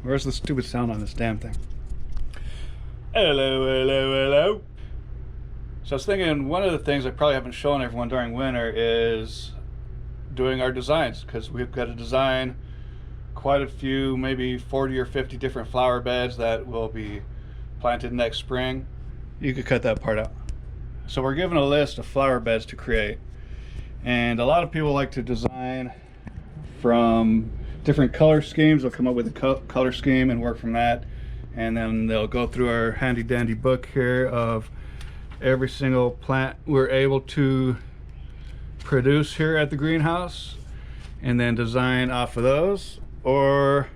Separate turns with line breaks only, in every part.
Where's the stupid sound on this damn thing? Hello, hello, hello. So I was thinking one of the things I probably haven't shown everyone during winter is doing our designs, because we've got to design quite a few, maybe 40 or 50 different flower beds that will be planted next spring. You could cut that part out. So we're given a list of flower beds to create, and a lot of people like to design from different color schemes. They'll come up with a color scheme and work from that, and then they'll go through our handy dandy book here of every single plant we're able to produce here at the greenhouse, and then design off of those. Or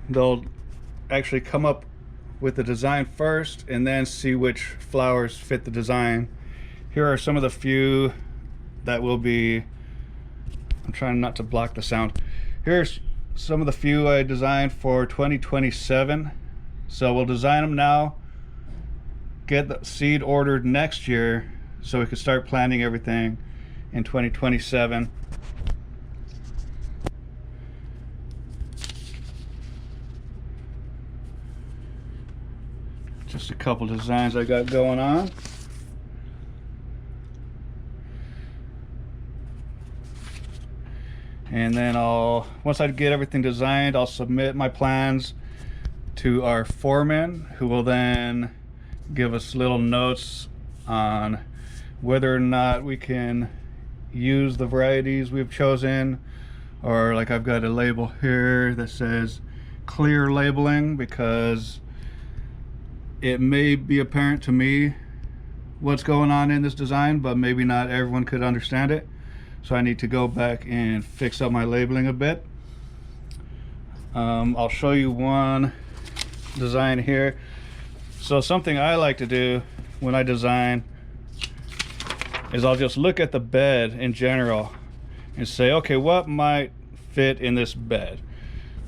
they'll actually come up with the design first and then see which flowers fit the design. Here are some of the few that will be, I'm trying not to block the sound. Here's some of the few I designed for 2027. So we'll design them now, get the seed ordered next year so we can start planting everything in 2027. Just a couple designs I got going on. And then once I get everything designed, I'll submit my plans to our foreman, who will then give us little notes on whether or not we can use the varieties we've chosen. Or like I've got a label here that says clear labeling, because it may be apparent to me what's going on in this design, but maybe not everyone could understand it. So I need to go back and fix up my labeling a bit. I'll show you one design here. So something I like to do when I design is I'll just look at the bed in general and say, okay, what might fit in this bed?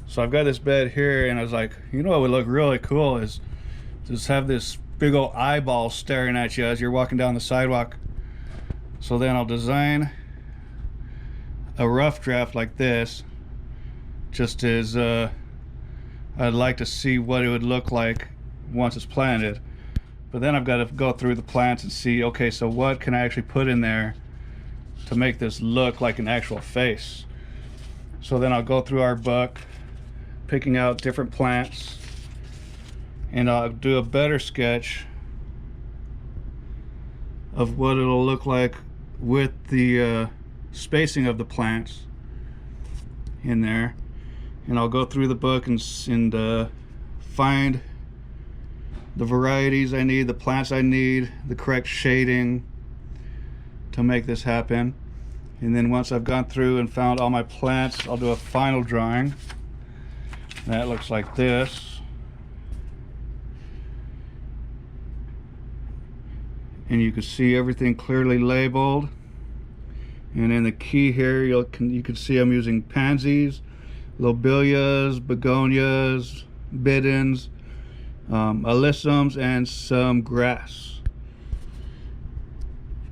So I've got this bed here, and I was like, you know what would look really cool is just have this big old eyeball staring at you as you're walking down the sidewalk. So then I'll design a rough draft like this, just as I'd like to see what it would look like once it's planted. But then I've got to go through the plants and see, okay, so what can I actually put in there to make this look like an actual face? So then I'll go through our book, picking out different plants, and I'll do a better sketch of what it'll look like with the spacing of the plants in there. And I'll go through the book and find the varieties I need, the plants I need, the correct shading to make this happen. And then once I've gone through and found all my plants, I'll do a final drawing. That looks like this. And you can see everything clearly labeled. And in the key here, you can see I'm using pansies, lobelias, begonias, bidens, alyssums, and some grass.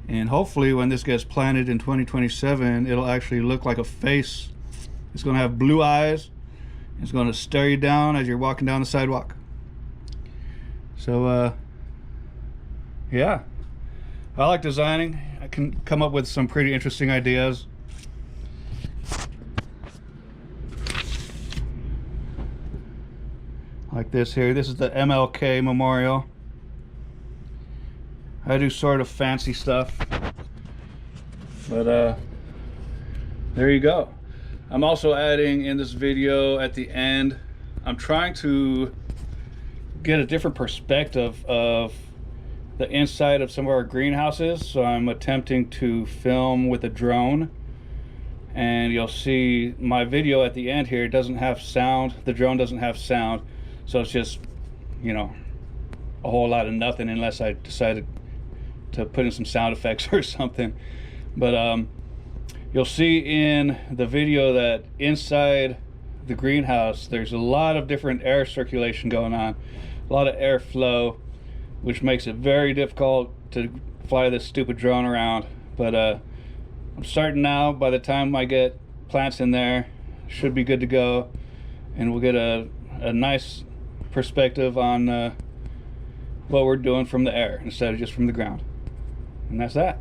And hopefully when this gets planted in 2027, it'll actually look like a face. It's going to have blue eyes. It's going to stare you down as you're walking down the sidewalk. So yeah, I like designing. I can come up with some pretty interesting ideas. Like this here. This is the MLK Memorial. I do sort of fancy stuff, but there you go. I'm also adding in this video at the end, I'm trying to get a different perspective of the inside of some of our greenhouses. So I'm attempting to film with a drone, and you'll see my video at the end here doesn't have sound. The drone doesn't have sound, so it's just, you know, a whole lot of nothing unless I decided to put in some sound effects or something. But you'll see in the video that inside the greenhouse there's a lot of different air circulation going on, a lot of airflow, which makes it very difficult to fly this stupid drone around. But I'm starting now. By the time I get plants in there, should be good to go. and we'll get a nice perspective on what we're doing from the air instead of just from the ground. And that's that.